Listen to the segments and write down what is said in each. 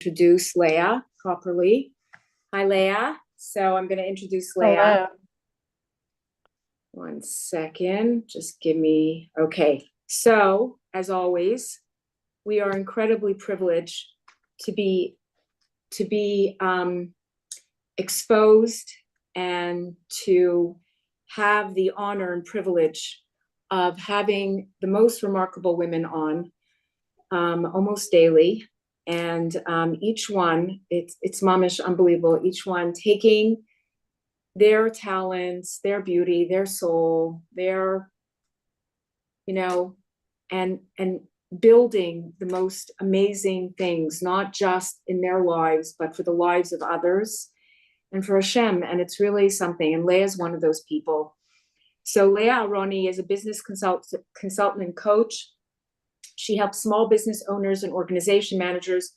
introduce Leah properly. Hi, Leah. So I'm going to introduce Leah. Hello. One second. Just give me. Okay. So, as always, we are incredibly privileged to be exposed and to have the honor and privilege of having the most remarkable women on almost daily. And each one, it's mamish unbelievable, each one taking their talents, their beauty, their soul, their, and building the most amazing things, not just in their lives, but for the lives of others and for Hashem. And it's really something. And Leah is one of those people. So Leah Aharoni is a business consultant and coach. She helps small business owners and organization managers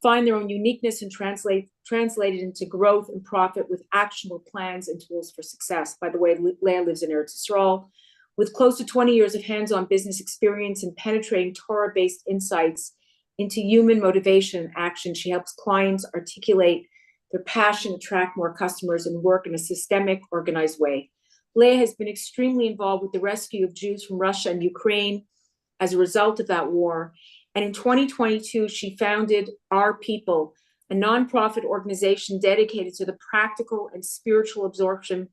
find their own uniqueness and translate it into growth and profit with actionable plans and tools for success. By the way, Leah lives in Eretz Yisrael. With close to 20 years of hands-on business experience and penetrating Torah-based insights into human motivation and action, she helps clients articulate their passion, attract more customers, and work in a systemic, organized way. Leah has been extremely involved with the rescue of Jews from Russia and Ukraine as a result of that war. And in 2022, she founded Our People, a nonprofit organization dedicated to the practical and spiritual absorption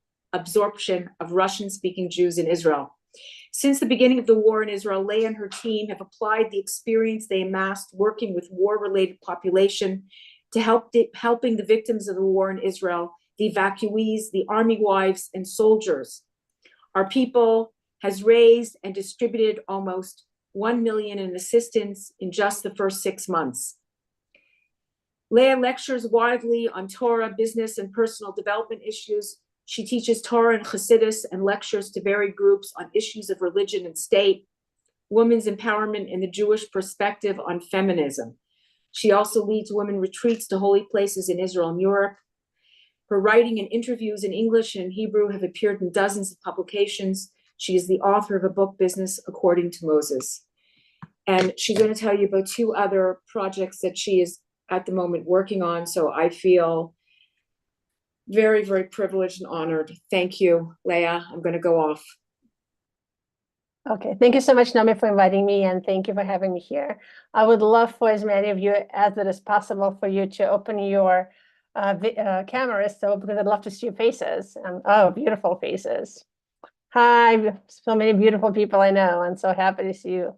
of Russian-speaking Jews in Israel. Since the beginning of the war in Israel, Leah and her team have applied the experience they amassed working with war-related population to helping the victims of the war in Israel, the evacuees, the army wives, and soldiers. Our People has raised and distributed almost 1 million in assistance in just the first 6 months. Leah lectures widely on Torah, business, and personal development issues. She teaches Torah and Chassidus and lectures to varied groups on issues of religion and state, women's empowerment and the Jewish perspective on feminism. She also leads women retreats to holy places in Israel and Europe. Her writing and interviews in English and Hebrew have appeared in dozens of publications. She is the author of a book, Business According to Moses. And she's going to tell you about 2 other projects that she is at the moment working on. So I feel very, very privileged and honored. Thank you, Leah. I'm going to go off. Okay, thank you so much, Naomi, for inviting me, and thank you for having me here. I would love for as many of you as it is possible for you to open your cameras, because I'd love to see your faces. And oh, beautiful faces. Hi, so many beautiful people I know, and so happy to see you.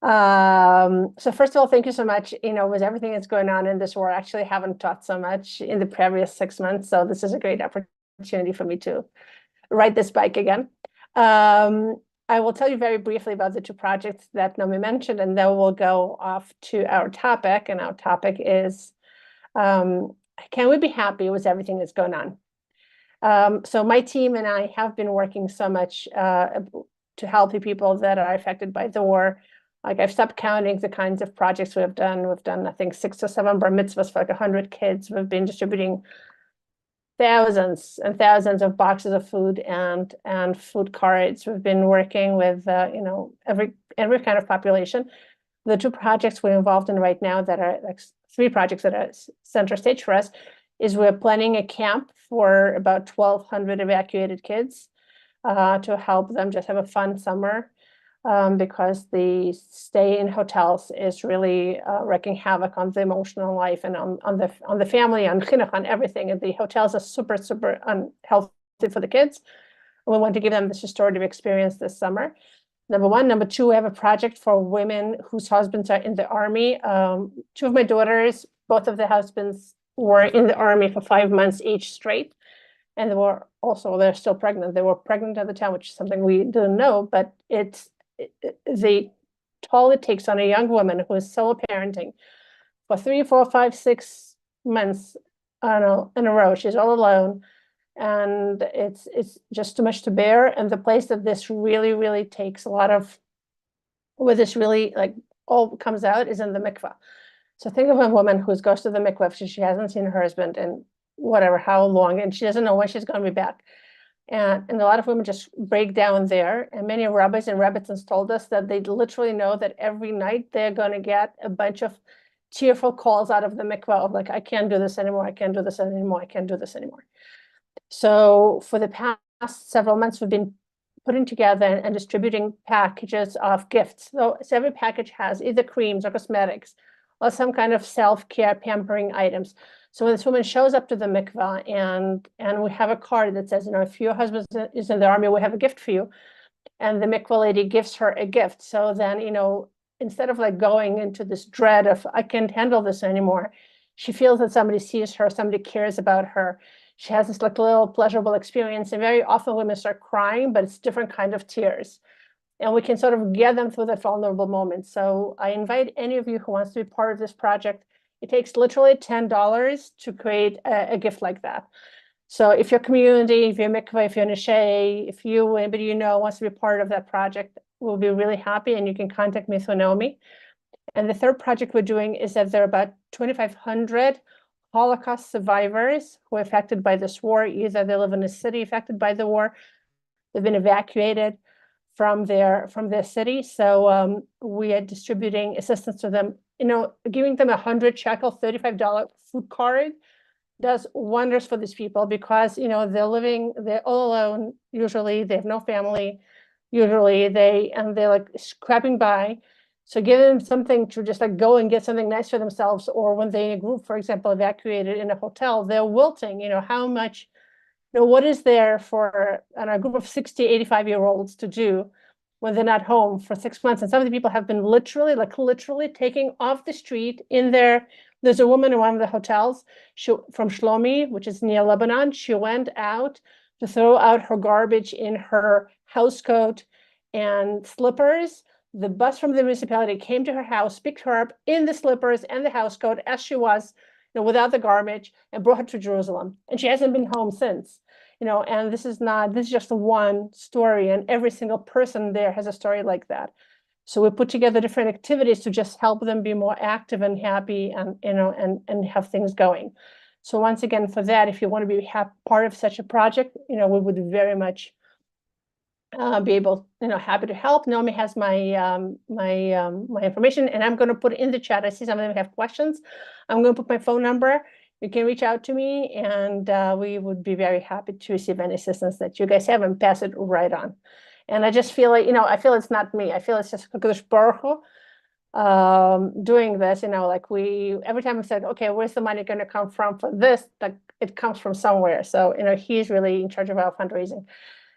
So first of all, thank you so much. With everything that's going on in this war, I actually haven't taught so much in the previous 6 months, so this is a great opportunity for me to ride this bike again. I will tell you very briefly about the 2 projects that Naomi mentioned, and then we'll go off to our topic, and our topic is, can we be happy with everything that's going on? So my team and I have been working so much to help the people that are affected by the war. Like, I've stopped counting the kinds of projects we've done. We've done, I think, 6 or 7 bar mitzvahs for like 100 kids. We've been distributing thousands and thousands of boxes of food and food cards. We've been working with every kind of population. The 2 projects we're involved in right now that are like 3 projects that are center stage for us is we're planning a camp for about 1,200 evacuated kids to help them just have a fun summer. Because the stay in hotels is really wreaking havoc on the emotional life and on the family, on chinuch, on everything. And the hotels are super, super unhealthy for the kids. And we want to give them this restorative experience this summer. Number 1. Number 2, we have a project for women whose husbands are in the army. 2 of my daughters, both of the husbands were in the army for 5 months each straight. And they're still pregnant. They were pregnant at the time, which is something we didn't know, but it's the toll it takes on a young woman who is solo parenting for 3, 4, 5, 6 months in a row. She's all alone, and it's just too much to bear. And the place that this really, really takes a lot of, where this really like all comes out, is in the mikvah. So think of a woman who goes to the mikvah if she hasn't seen her husband in whatever, how long, and she doesn't know when she's going to be back. And a lot of women just break down there. And many rabbis and rabbitans told us that they literally know that every night they're going to get a bunch of tearful calls out of the mikvah of like, I can't do this anymore, I can't do this anymore, I can't do this anymore. So for the past several months, we've been putting together and distributing packages of gifts. So every package has either creams or cosmetics or some kind of self-care pampering items. So when this woman shows up to the mikvah and we have a card that says, if your husband is in the army, we have a gift for you. And the mikvah lady gives her a gift. So then, instead of like going into this dread of, I can't handle this anymore, she feels that somebody sees her, somebody cares about her. She has this like little pleasurable experience. And very often women start crying, but it's different kind of tears. And we can sort of get them through that vulnerable moment. So I invite any of you who wants to be part of this project. It takes literally $10 to create a gift like that. So if your community, if you're mikvah, if you're nishay, if anybody wants to be part of that project, we'll be really happy, and you can contact me through Naomi. And the third project we're doing is that there are about 2,500 Holocaust survivors who are affected by this war. Either they live in a city affected by the war, they've been evacuated from their city. So we are distributing assistance to them. Giving them 100 shekel, $35 food card does wonders for these people, because they're all alone. Usually they have no family. Usually they're like scrapping by. So give them something to just like go and get something nice for themselves. Or when they in a group, for example, evacuated in a hotel, they're wilting. How much, what is there for a group of 60, 85-year-olds to do when they're not home for 6 months? And some of the people have been literally taking off the street in their. There's a woman in one of the hotels from Shlomi, which is near Lebanon. She went out to throw out her garbage in her housecoat and slippers. The bus from the municipality came to her house, picked her up in the slippers and the housecoat as she was, without the garbage, and brought her to Jerusalem. And she hasn't been home since. And this is just one story, and every single person there has a story like that. So we put together different activities to just help them be more active and happy, and and have things going. So once again, for that, if you want to be part of such a project, we would very much be able, happy to help. Naomi has my my information, and I'm going to put it in the chat. I see some of them have questions. I'm going to put my phone number. You can reach out to me, and we would be very happy to receive any assistance that you guys have and pass it right on. And I just feel like, I feel it's not me. I feel it's just Hakadosh Baruch Hu doing this. Like every time we said, okay, where's the money going to come from for this? Like it comes from somewhere. So he's really in charge of our fundraising.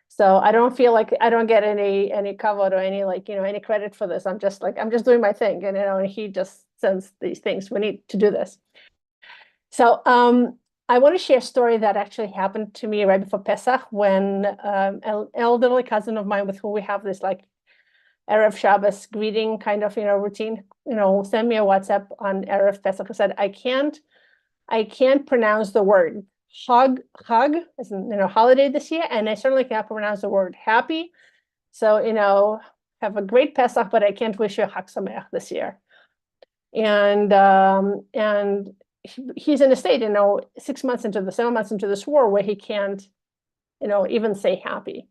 So I don't feel like I don't get any kavod or any any credit for this. I'm just doing my thing, and he just sends these things. We need to do this. So I want to share a story that actually happened to me right before Pesach, when an elderly cousin of mine with whom we have this like Erev Shabbos greeting kind of routine, sent me a WhatsApp on Erev Pesach who said, I can't pronounce the word Chag as in holiday this year, and I certainly can't pronounce the word happy. So have a great Pesach, but I can't wish you a Chag Sameach this year. And he's in a state, 6 months into 7 months into this war, where he can't, even say happy.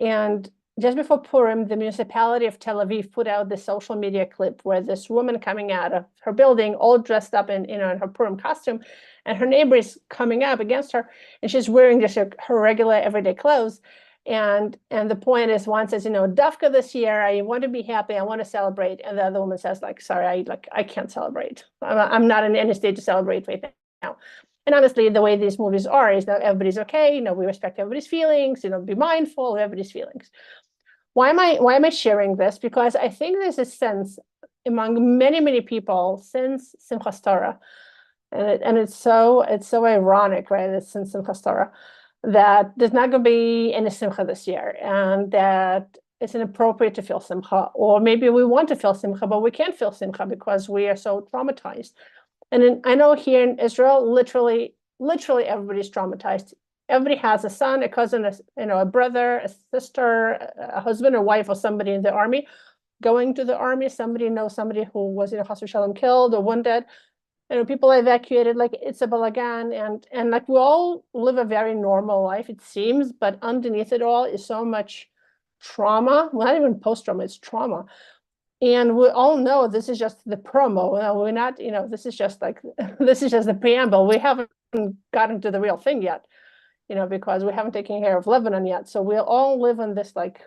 And just before Purim, the municipality of Tel Aviv put out this social media clip where this woman coming out of her building, all dressed up in her Purim costume, and her neighbor is coming up against her, and she's wearing just her regular everyday clothes. And the point is, one says, Dafka this year, I want to be happy, I want to celebrate. And the other woman says, sorry, I can't celebrate. I'm not in any state to celebrate right now. And honestly, the way these movies are is that everybody's okay. We respect everybody's feelings. Be mindful of everybody's feelings. Why am I sharing this? Because I think there's a sense among many people since Simchas Torah, and it's so ironic, right? It's since Simchas Torah, that there's not going to be any simcha this year, and that it's inappropriate to feel simcha, or maybe we want to feel simcha, but we can't feel simcha because we are so traumatized. And I know here in Israel, literally everybody's traumatized. Everybody has a son, a cousin, a brother, a sister, a husband or wife, or somebody in the army, going to the army. Somebody knows somebody who was chas v'shalom killed or wounded. People are evacuated, like it's a balagan, and like we all live a very normal life, it seems, but underneath it all is so much trauma. Well, not even post-trauma, it's trauma. And we all know this is just the promo. We're not, this is just like, this is just the preamble. We haven't gotten to the real thing yet, because we haven't taken care of Lebanon yet. So we all live in this like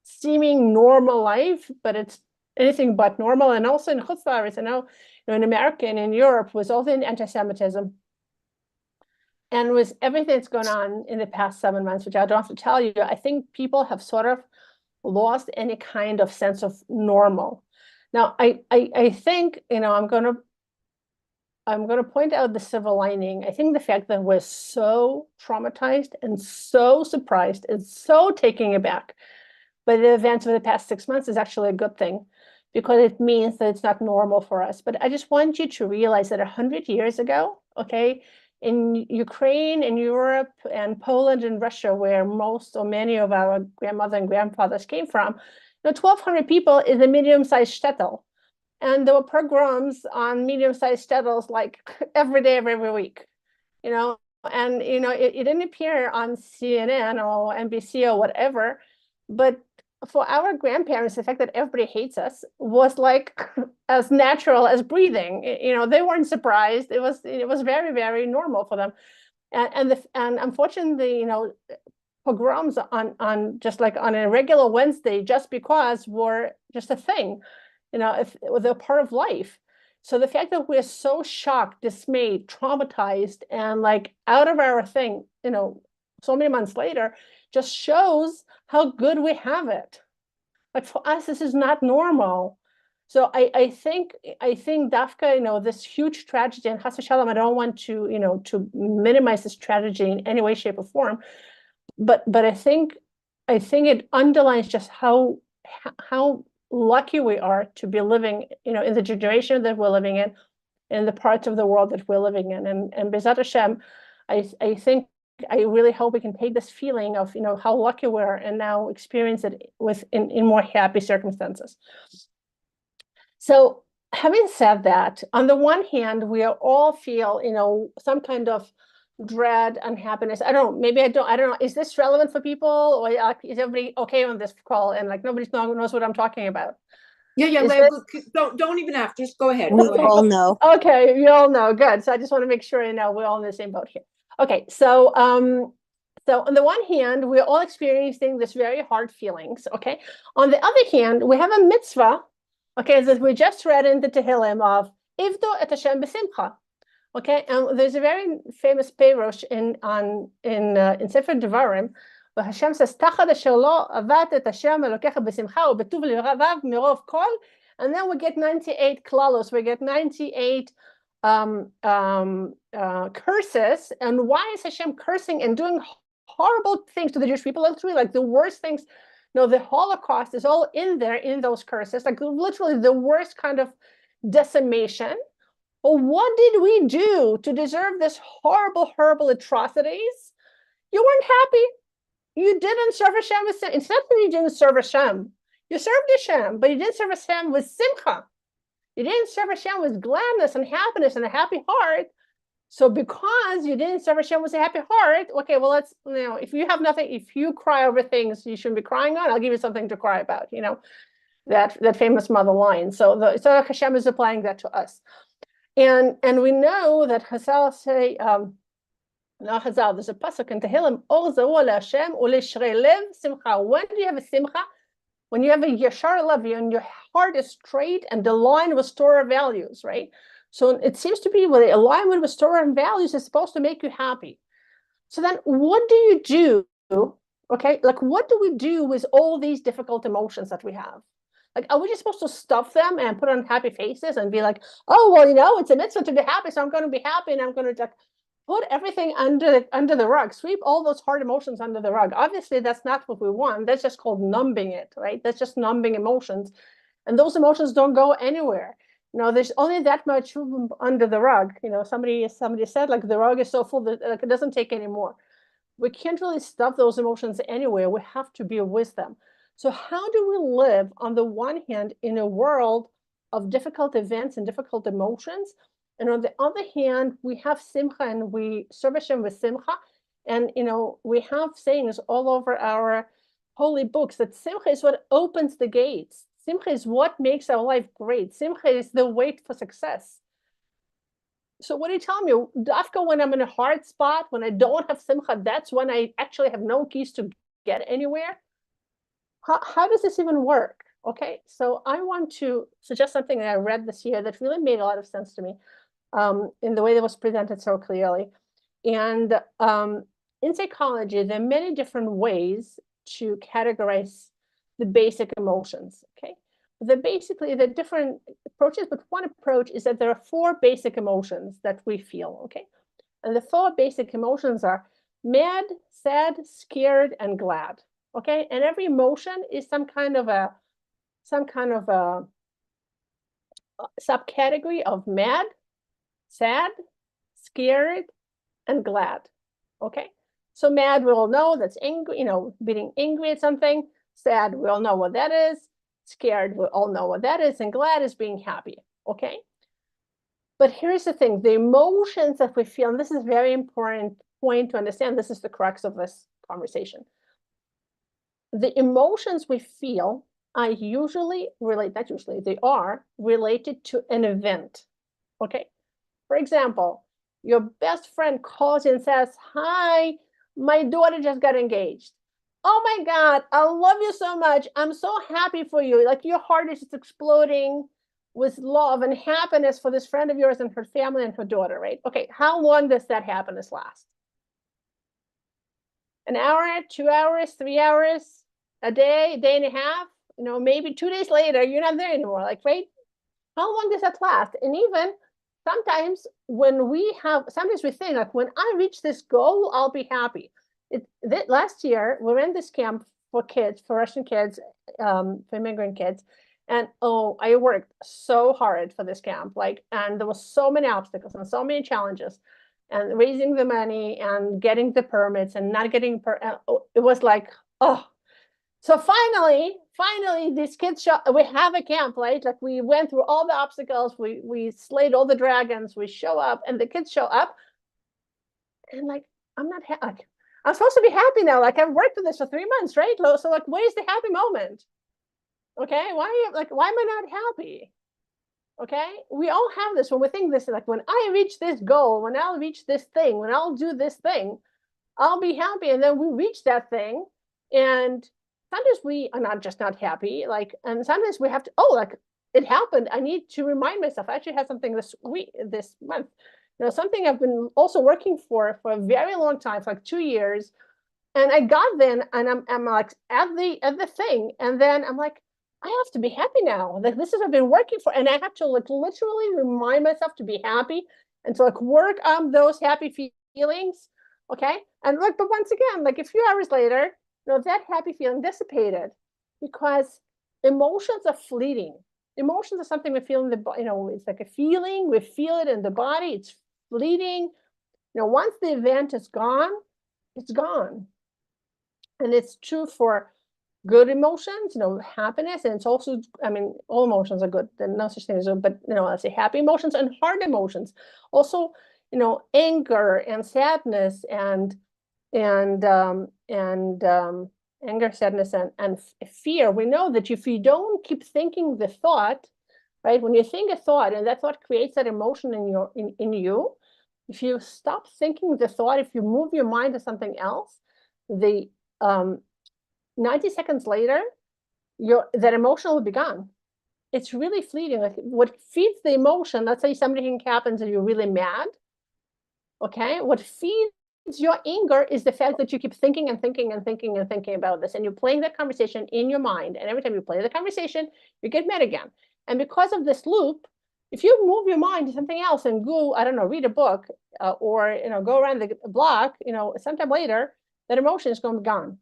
seeming normal life, but it's anything but normal. And also in Chutz La'aretz, I know, in America and in Europe, with all the anti-Semitism and with everything that's going on in the past 7 months, which I don't have to tell you, I think people have sort of lost any kind of sense of normal. Now, I think, I'm going to point out the silver lining. I think the fact that we're so traumatized and so surprised and so taken aback by the events of the past 6 months is actually a good thing, because it means that it's not normal for us. But I just want you to realize that 100 years ago, okay, in Ukraine and Europe and Poland and Russia, where most or many of our grandmother and grandfathers came from, 1,200 people is a medium-sized shtetl. And there were pogroms on medium-sized shtetls like every day of every week, and it didn't appear on CNN or NBC or whatever, but for our grandparents, the fact that everybody hates us was like as natural as breathing. They weren't surprised. It was very, very normal for them. And unfortunately, pogroms on just like on a regular Wednesday, just because were just a thing, if they're part of life. So the fact that we're so shocked, dismayed, traumatized, and like out of our thing, so many months later, just shows how good we have it. Like for us, this is not normal. So I think Dafka, this huge tragedy, and Chas v'shalom, I don't want to, to minimize this tragedy in any way, shape, or form. But I think it underlines just how lucky we are to be living, in the generation that we're living in the parts of the world that we're living in. And B'ezrat Hashem, I think I really hope we can take this feeling of, how lucky we are and now experience it in more happy circumstances. So having said that, on the one hand, we all feel, some kind of dread, unhappiness. I don't know, maybe I don't know. Is this relevant for people, or is everybody okay on this call? And like nobody knows what I'm talking about. Yeah, Leah, don't even have to, just go ahead. We all know. Okay, you all know. Good. So I just want to make sure we're all in the same boat here. Okay, so on the one hand, we're all experiencing this very hard feelings. Okay, on the other hand, we have a mitzvah. Okay, that we just read in the Tehillim of Ivdo et Hashem b'simcha. Okay, and there's a very famous perush in Sefer Devarim, where Hashem says, "Tachad asher lo avat et Hashem elokecha b'simcha ubetuv levav mirov kol," and then we get 98 klalos. We get 98 curses. And why is Hashem cursing and doing horrible things to the Jewish people? Literally, like the worst things. No, the Holocaust is all in there in those curses, like literally the worst kind of decimation. Well, what did we do to deserve this horrible atrocities? You weren't happy. You didn't serve Hashem with simcha. It's not that you didn't serve Hashem. You served Hashem, but you didn't serve Hashem with simcha. You didn't serve Hashem with gladness and happiness and a happy heart. So because you didn't serve Hashem with a happy heart, okay, well, let's, if you have nothing, if you cry over things you shouldn't be crying on, I'll give you something to cry about, that famous mother line. So Hashem is applying that to us. And we know that Chazal say, there's a pasuk in Tehillim, Or ze'u le'Hashem u'le'shrei lev simcha. When do you have a simcha? When you have a yashar lev, and your heart is straight and aligned with Torah values, right? So it seems to be with alignment with Torah and values is supposed to make you happy. So then what do you do? Okay, like what do we do with all these difficult emotions that we have? Like, are we just supposed to stuff them and put on happy faces and be like, oh, well, it's a mitzvah to be happy, so I'm going to be happy and I'm going to put everything under the rug, sweep all those hard emotions under the rug? Obviously, that's not what we want. That's just called numbing it, right? That's just numbing emotions. And those emotions don't go anywhere. There's only that much room under the rug. Somebody said, like, the rug is so full that like, it doesn't take any more. We can't really stuff those emotions anywhere. We have to be with them. So how do we live, on the one hand, in a world of difficult events and difficult emotions, and on the other hand, we have simcha and we serve Hashem with simcha, and we have sayings all over our holy books that simcha is what opens the gates. Simcha is what makes our life great. Simcha is the way for success. So what are you telling me? Dafka, when I'm in a hard spot, when I don't have simcha, that's when I actually have no keys to get anywhere? How does this even work? Okay, so I want to suggest something that I read this year that really made a lot of sense to me, in the way that was presented so clearly. And in psychology, there are many different ways to categorize the basic emotions, okay? Basically, the different approaches, but one approach is that there are 4 basic emotions that we feel, okay? And the 4 basic emotions are mad, sad, scared, and glad, okay? And every emotion is some kind of a subcategory of mad, sad, scared, and glad, okay? So mad, we all know that's angry, you know, being angry at something. Sad, we all know what that is. Scared, we all know what that is. And glad is being happy, okay? But here's the thing, the emotions that we feel, and this is a very important point to understand, this is the crux of this conversation. The emotions we feel are usually not usually, they are related to an event, okay? For example, your best friend calls you and says, hi, my daughter just got engaged. Oh my God, I love you so much. I'm so happy for you. Like your heart is just exploding with love and happiness for this friend of yours and her family and her daughter, right? Okay, how long does that happiness last? An hour, 2 hours, 3 hours, a day and a half? You know, maybe 2 days later, you're not there anymore. Like, right? How long does that last? And even sometimes sometimes we think like, when I reach this goal, I'll be happy. Last year, we ran this camp for kids, for Russian kids, for immigrant kids. And I worked so hard for this camp, and there was so many obstacles and so many challenges, and raising the money and getting the permits and not getting it was like, oh. So finally, these kids we have a camp, right? Like we went through all the obstacles, we slayed all the dragons, we show up, and the kids show up, and like, I'm not happy. I'm supposed to be happy now. Like I've worked with this for 3 months, right? So like, where's the happy moment? Okay, why am I not happy? Okay, we all have this when we think this, like when I reach this goal, when I'll reach this thing, when I'll do this thing, I'll be happy. And then we reach that thing, and sometimes we are not happy. And sometimes we have to, it happened. I need to remind myself. I actually have something this month. You know, something I've been also working for a very long time, for like 2 years. And I got then, and I'm like at the thing, and then I'm like, I have to be happy now. Like this is what I've been working for, and I have to like literally remind myself to be happy and to like work on those happy feelings. Okay, and like, but once again, like a few hours later, you know, that happy feeling dissipated, because emotions are fleeting. Emotions are something we feel in the body. You know, it's like a feeling. We feel it in the body. It's fleeting. You know, once the event is gone, it's gone. And it's true for good emotions, you know, happiness, and it's also, I mean, all emotions are good. There's no such thing as good, but you know, I say happy emotions and hard emotions. Also, you know, anger and sadness and anger, sadness, and fear. We know that if you don't keep thinking the thought, right? When you think a thought and that thought creates that emotion in you, if you stop thinking the thought, if you move your mind to something else, the 90 seconds later, that emotion will be gone. It's really fleeting. Like what feeds the emotion, let's say something happens and you're really mad. Okay, what feeds your anger is the fact that you keep thinking and thinking and thinking and thinking about this, and you're playing that conversation in your mind. And every time you play the conversation, you get mad again. And because of this loop, if you move your mind to something else and go, I don't know, read a book, or you know, go around the block, you know, sometime later, that emotion is going to be gone.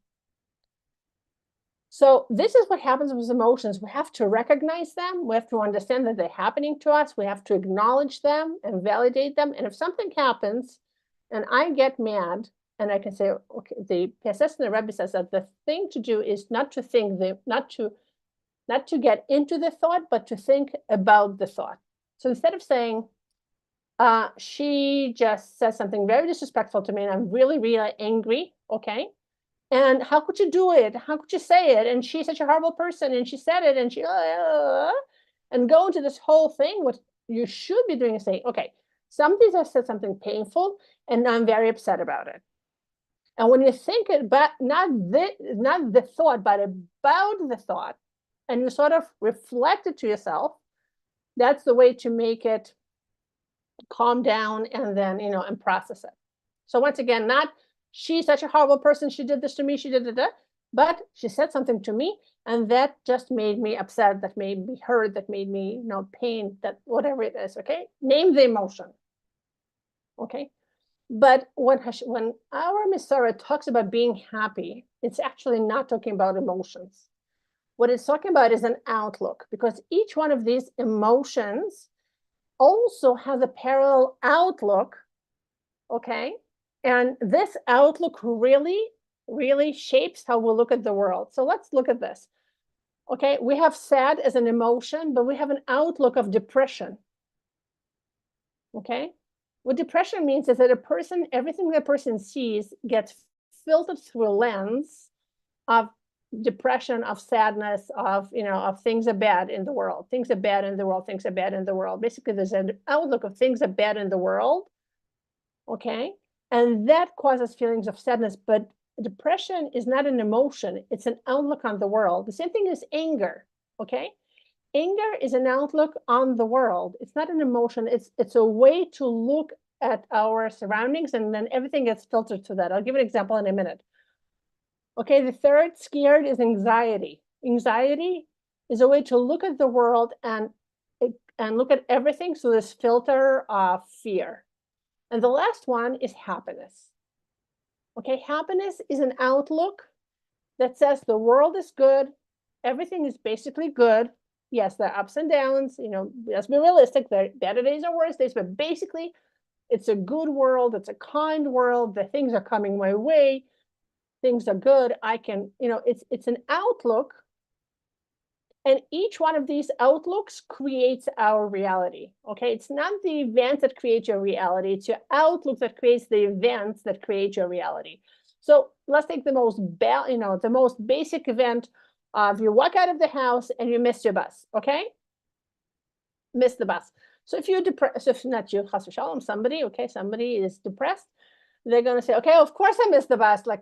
So this is what happens with emotions. We have to recognize them. We have to understand that they're happening to us. We have to acknowledge them and validate them. And if something happens and I get mad, and I can say, okay, the PSS and the Rebbe says that the thing to do is not to think, not to get into the thought, but to think about the thought. So instead of saying, she just said something very disrespectful to me and I'm really, really angry, okay? And how could you do it? How could you say it? And she's such a horrible person, and she said it, and and go into this whole thing. What you should be doing is saying, okay, somebody has said something painful, and I'm very upset about it. And when you think about not the thought, but about the thought, and you sort of reflect it to yourself, that's the way to make it calm down and then, and process it. So once again, not she's such a horrible person, she did this to me, she did that, but she said something to me, and that just made me upset, that made me hurt, that made me, pain, that whatever it is, okay? Name the emotion, okay? But when our Misora talks about being happy, it's actually not talking about emotions. What it's talking about is an outlook, because each one of these emotions also has a parallel outlook, okay? And this outlook really, really shapes how we look at the world. So let's look at this. Okay, we have sad as an emotion, but we have an outlook of depression. Okay, what depression means is that everything that a person sees gets filtered through a lens of depression, of sadness, of things are bad in the world. Things are bad in the world. Things are bad in the world. Basically, there's an outlook of things are bad in the world. Okay, and that causes feelings of sadness. But depression is not an emotion; it's an outlook on the world. The same thing as anger. Okay, anger is an outlook on the world. It's not an emotion. It's a way to look at our surroundings, and then everything gets filtered to that. I'll give an example in a minute. Okay, the third, scared, is anxiety. Anxiety is a way to look at the world and look at everything through this filter of fear. And the last one is happiness. Okay, happiness is an outlook that says the world is good, everything is basically good. Yes, there are ups and downs, let's be realistic, there are better days or worse days, but basically it's a good world, it's a kind world, the things are coming my way, things are good, I can, it's an outlook, and each one of these outlooks creates our reality, okay? It's not the events that create your reality, it's your outlook that creates the events that create your reality. So let's take the most basic event of you walk out of the house and you missed your bus, okay? Missed the bus. So if you're depressed, if not you, chas v'shalom, somebody is depressed, they're going to say, okay, of course I missed the bus. Like,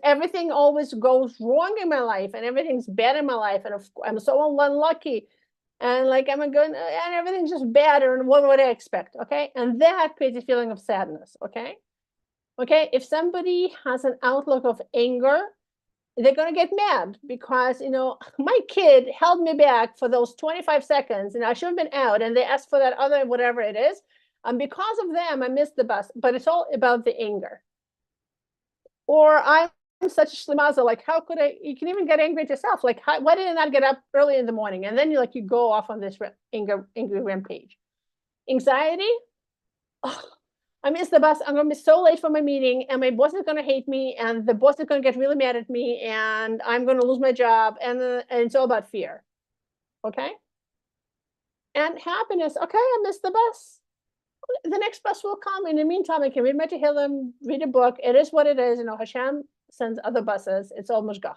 everything always goes wrong in my life, and everything's bad in my life, and I'm so unlucky, and like and everything's just bad, and what would I expect? Okay, and that creates a feeling of sadness. Okay, if somebody has an outlook of anger, they're going to get mad because my kid held me back for those 25 seconds, and I should have been out, and they asked for that other whatever it is. And because of them, I missed the bus, but it's all about the anger. Or I'm such a shlimaza, like, how could you can even get angry at yourself. Like, why did I not get up early in the morning? And then you go off on this angry rampage. Anxiety, oh, I missed the bus. I'm going to be so late for my meeting, and my boss is going to hate me, and the boss is going to get really mad at me, and I'm going to lose my job. And it's all about fear. Okay. And happiness, okay, I missed the bus. The next bus will come. In the meantime, I can read my Tehillim, read a book. It is what it is. Hashem sends other buses. It's all mushgach.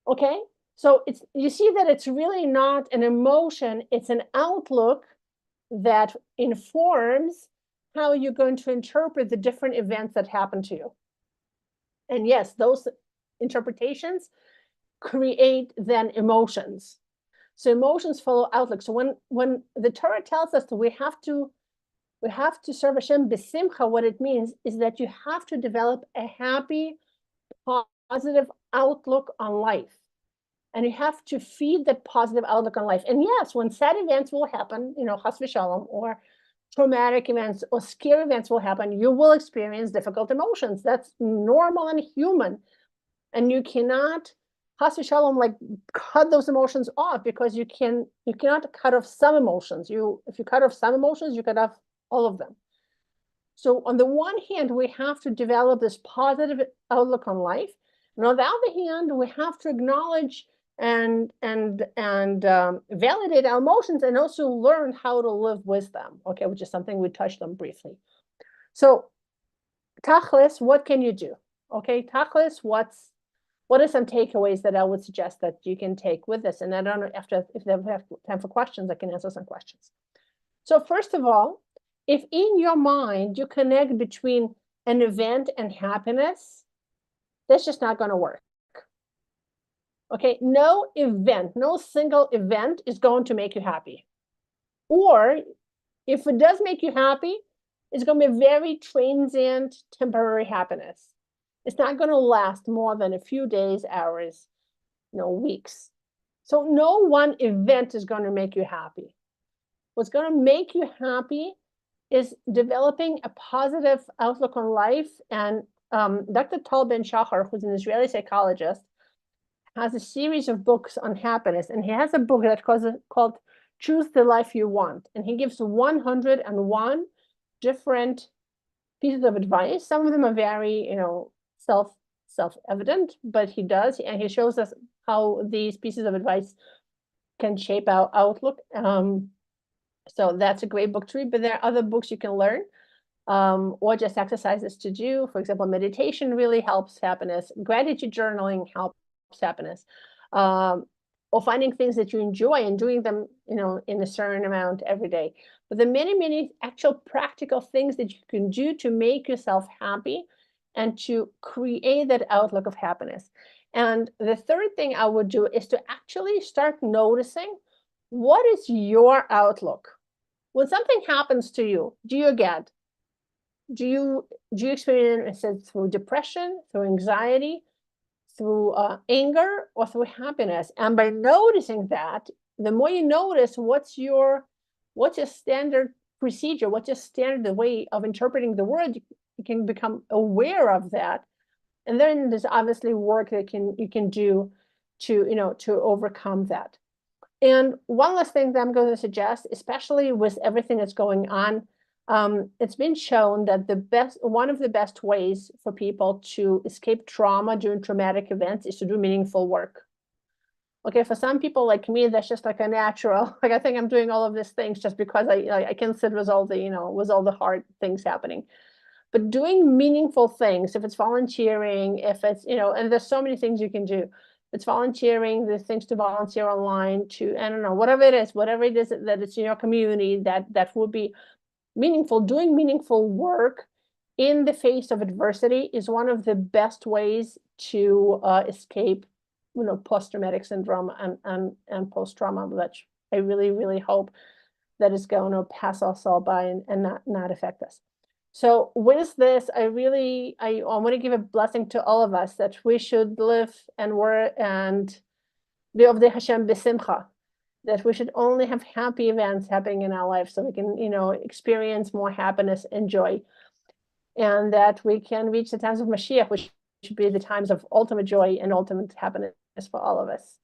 Okay? So you see that it's really not an emotion. It's an outlook that informs how you're going to interpret the different events that happen to you. And yes, those interpretations create then emotions. So emotions follow outlook. So when the Torah tells us that we have to serve Hashem b'simcha, what it means is that you have to develop a happy, positive outlook on life. And you have to feed that positive outlook on life. And yes, when sad events will happen, chas v'shalom, or traumatic events or scary events will happen, you will experience difficult emotions. That's normal and human. And you cannot, chas v'shalom, like cut those emotions off, because you cannot cut off some emotions. If you cut off some emotions, you cut off all of them. So on the one hand, we have to develop this positive outlook on life. And on the other hand, we have to acknowledge and validate our emotions, and also learn how to live with them, okay, which is something we touched on briefly. So tachlis, what can you do? Okay, tachlis, what are some takeaways that I would suggest that you can take with this? And I don't know if they have time for questions, I can answer some questions. So first of all, if in your mind you connect between an event and happiness, that's just not going to work. Okay, no event, no single event is going to make you happy. Or if it does make you happy, it's going to be a very transient, temporary happiness. It's not going to last more than a few days, hours, weeks. So no one event is going to make you happy. What's going to make you happy is developing a positive outlook on life. And Dr. Tal Ben Shahar, who's an Israeli psychologist, has a series of books on happiness. And he has a book that's called Choose the Life You Want. And he gives 101 different pieces of advice. Some of them are very, self-evident, but he does, and he shows us how these pieces of advice can shape our outlook. So that's a great book to read, but there are other books you can learn, or just exercises to do. For example, meditation really helps happiness. Gratitude journaling helps happiness. Or finding things that you enjoy and doing them, in a certain amount every day. But there are many, many actual practical things that you can do to make yourself happy and to create that outlook of happiness. And the third thing I would do is to actually start noticing, what is your outlook? When something happens to you, do you experience it through depression, through anxiety, through anger, or through happiness? And by noticing that, the more you notice, what's your standard procedure, what's your standard way of interpreting the world, you can become aware of that. And then there's obviously work that you can do to overcome that. And one last thing that I'm going to suggest, especially with everything that's going on, it's been shown that one of the best ways for people to escape trauma during traumatic events is to do meaningful work. Okay, for some people like me, that's just like a natural. Like, I think I'm doing all of these things just because I can sit with all the hard things happening. But doing meaningful things, if it's volunteering, if it's, and there's so many things you can do. It's volunteering, there's things to volunteer online, to, I don't know, whatever it is that it's in your community that will be meaningful. Doing meaningful work in the face of adversity is one of the best ways to escape, post-traumatic syndrome and post-trauma, which I really, really hope that is going to pass us all by and not affect us. So with this, I want to give a blessing to all of us that we should live and work and live the Hashem b'simcha, that we should only have happy events happening in our life so we can, experience more happiness and joy. And that we can reach the times of Mashiach, which should be the times of ultimate joy and ultimate happiness for all of us.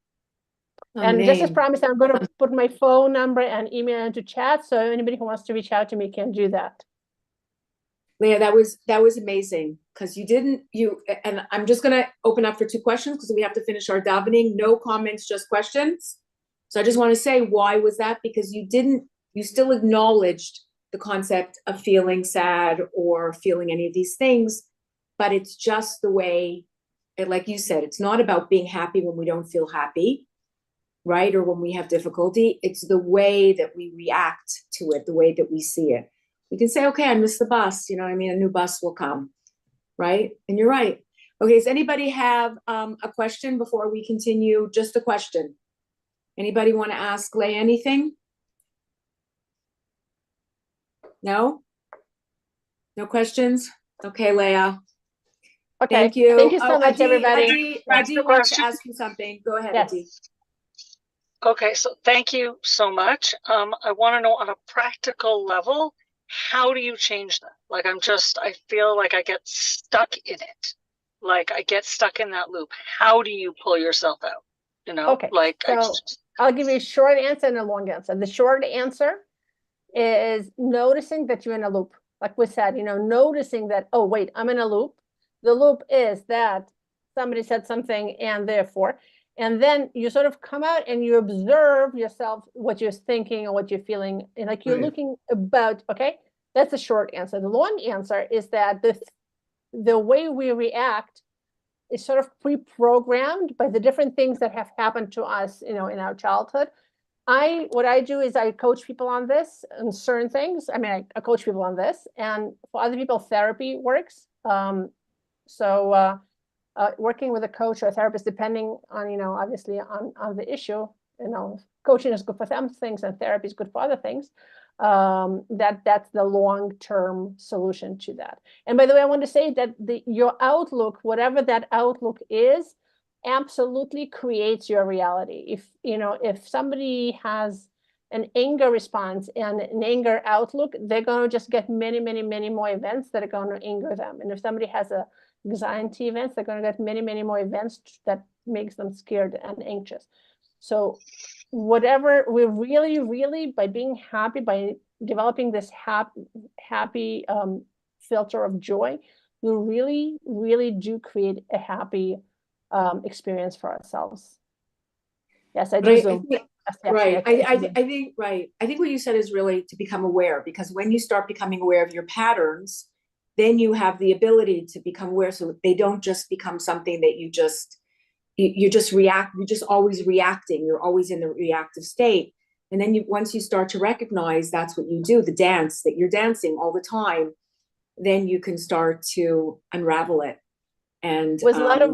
Amen. And just as promised, I'm going to put my phone number and email into chat, so anybody who wants to reach out to me can do that. Leah, that was amazing, because and I'm just going to open up for 2 questions because we have to finish our davening. No comments, just questions. So I just want to say, why was that? Because you still acknowledged the concept of feeling sad or feeling any of these things, but it's just the way, like you said, it's not about being happy when we don't feel happy, right? Or when we have difficulty. It's the way that we react to it, the way that we see it. We can say, okay, I missed the bus. You know what I mean? A new bus will come, right? And you're right. Okay, does anybody have a question before we continue? Just a question. Anybody want to ask Leia anything? No? No questions? Okay, Leia. Okay. Thank you. Thank you so much, everybody. Adi wants to ask you something. Go ahead, yes. Adi. Okay, so thank you so much. I want to know, on a practical level, how do you change that? Like, I feel like I get stuck in it. Like, I get stuck in that loop. How do you pull yourself out? Okay. So I'll give you a short answer and a long answer. The short answer is noticing that you're in a loop. Like we said, noticing that, oh, wait, I'm in a loop. The loop is that somebody said something and therefore, and then you sort of come out and you observe yourself, what you're thinking and what you're feeling. And like you're looking about, okay, that's the short answer. The long answer is that the way we react is sort of pre-programmed by the different things that have happened to us, in our childhood. What I do is I coach people on this and certain things. I mean, I coach people on this, and for other people, therapy works. Working with a coach or a therapist, depending on, obviously on the issue, coaching is good for some things and therapy is good for other things. That's the long-term solution to that. And by the way, I want to say that your outlook, whatever that outlook is, absolutely creates your reality. If somebody has an anger response and an anger outlook, they're going to just get many, many, many more events that are going to anger them. And if somebody has a anxiety events, they're going to get many, many more events that makes them scared and anxious. So whatever, we're really, really, by being happy, by developing this happy filter of joy, we really, really do create a happy experience for ourselves. Yes, I do Zoom. Right. I think what you said is really to become aware, because when you start becoming aware of your patterns, then you have the ability to become aware, so they don't just become something that you just react. You're just always reacting. You're always in the reactive state. And then once you start to recognize that's what you do, the dance that you're dancing all the time, then you can start to unravel it. And with a lot of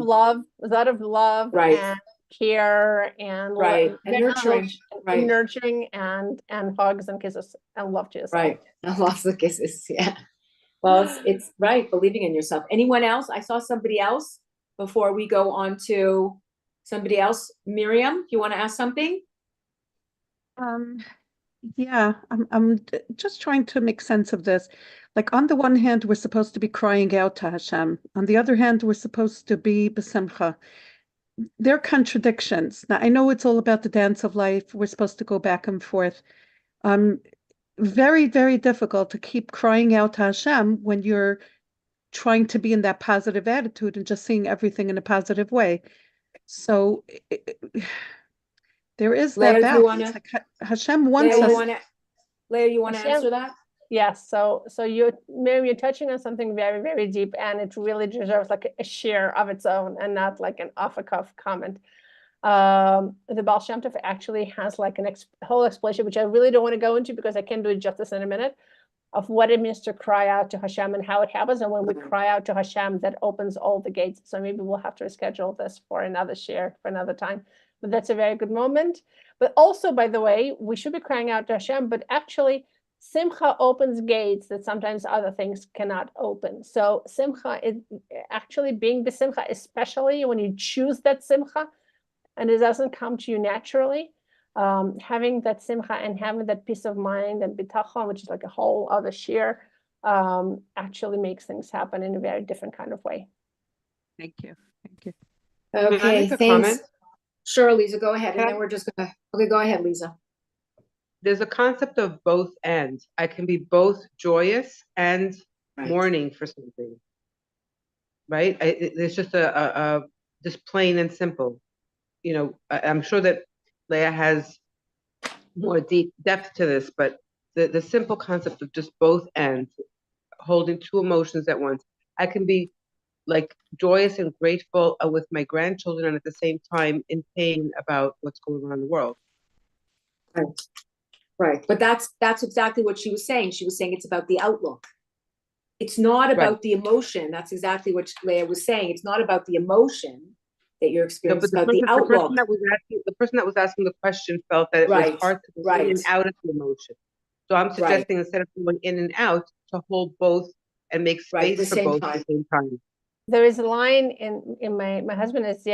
love, right. and care and right and nurturing, and nurturing and hugs and kisses and love to yourself. Right. And lots of kisses. Yeah. Well, it's right. Believing in yourself. Anyone else? I saw somebody else before we go on to somebody else. Miriam, you want to ask something? Yeah, I'm just trying to make sense of this. Like, on the one hand, we're supposed to be crying out to Hashem. On the other hand, we're supposed to be besimcha. There are contradictions. Now, I know it's all about the dance of life. We're supposed to go back and forth. Very, very difficult to keep crying out to Hashem when you're trying to be in that positive attitude and just seeing everything in a positive way. So there is Leia, that balance. Like, Hashem wants us. Leia, you want to answer that? Yes. So Miriam, you're touching on something very, very deep, and it really deserves like a share of its own and not like an off-the-cuff comment. The Baal Shem Tov actually has like whole explanation, which I really don't want to go into because I can do it justice in a minute, of what it means to cry out to Hashem and how it happens. And when we cry out to Hashem, that opens all the gates. So maybe we'll have to reschedule this for another share for another time. But that's a very good moment. But also, by the way, we should be crying out to Hashem, but actually Simcha opens gates that sometimes other things cannot open. So Simcha is actually being besimcha, especially when you choose that Simcha and it doesn't come to you naturally. Having that Simcha and having that peace of mind and bitachon, which is like a whole other share, actually makes things happen in a very different kind of way. Thank you. Thank you. Okay, thanks. Comment? Sure, Lisa, go ahead. And then we're just gonna, okay, go ahead, Lisa. There's a concept of both ends. I can be both joyous and mourning for something, right? It's just just plain and simple. I'm sure that Leah has more deep depth to this, but the simple concept of just both ends, holding two emotions at once. I can be like joyous and grateful with my grandchildren, and at the same time in pain about what's going on in the world. Right. But that's exactly what she was saying. She was saying it's about the outlook. It's not about the emotion. That's exactly what Leah was saying. It's not about the emotion that you're experiencing, about the outlook. The person that was asking the question felt that it was hard to go in and out of the emotion. So I'm suggesting instead of going in and out, to hold both and make space for both at the same time. There is a line in my husband is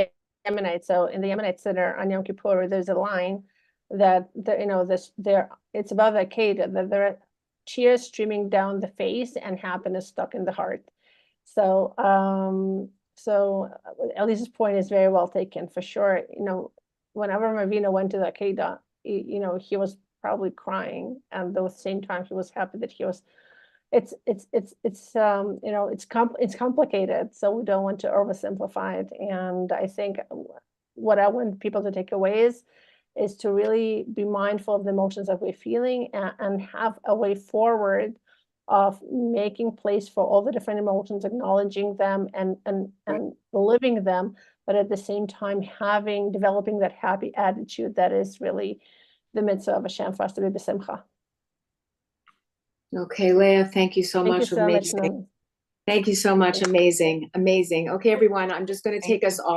Yemenite, so in the Yemenite Center on Yom Kippur, there's a line that it's about the Akedah, that there are tears streaming down the face and happiness stuck in the heart. So Elise's point is very well taken for sure. Whenever Ravina went to the Akedah, he was probably crying, and at the same time he was happy that he was. It's complicated, so we don't want to oversimplify it. And I think what I want people to take away is to really be mindful of the emotions that we're feeling and have a way forward of making place for all the different emotions, acknowledging them and living them, but at the same time developing that happy attitude that is really the mitzvah of Hashem for us to be b'simcha. Okay, Leah, thank you so Thank you much. so much, Amazing. Noam. Thank you so much. Amazing. Amazing. Okay, everyone, I'm just going to take us off.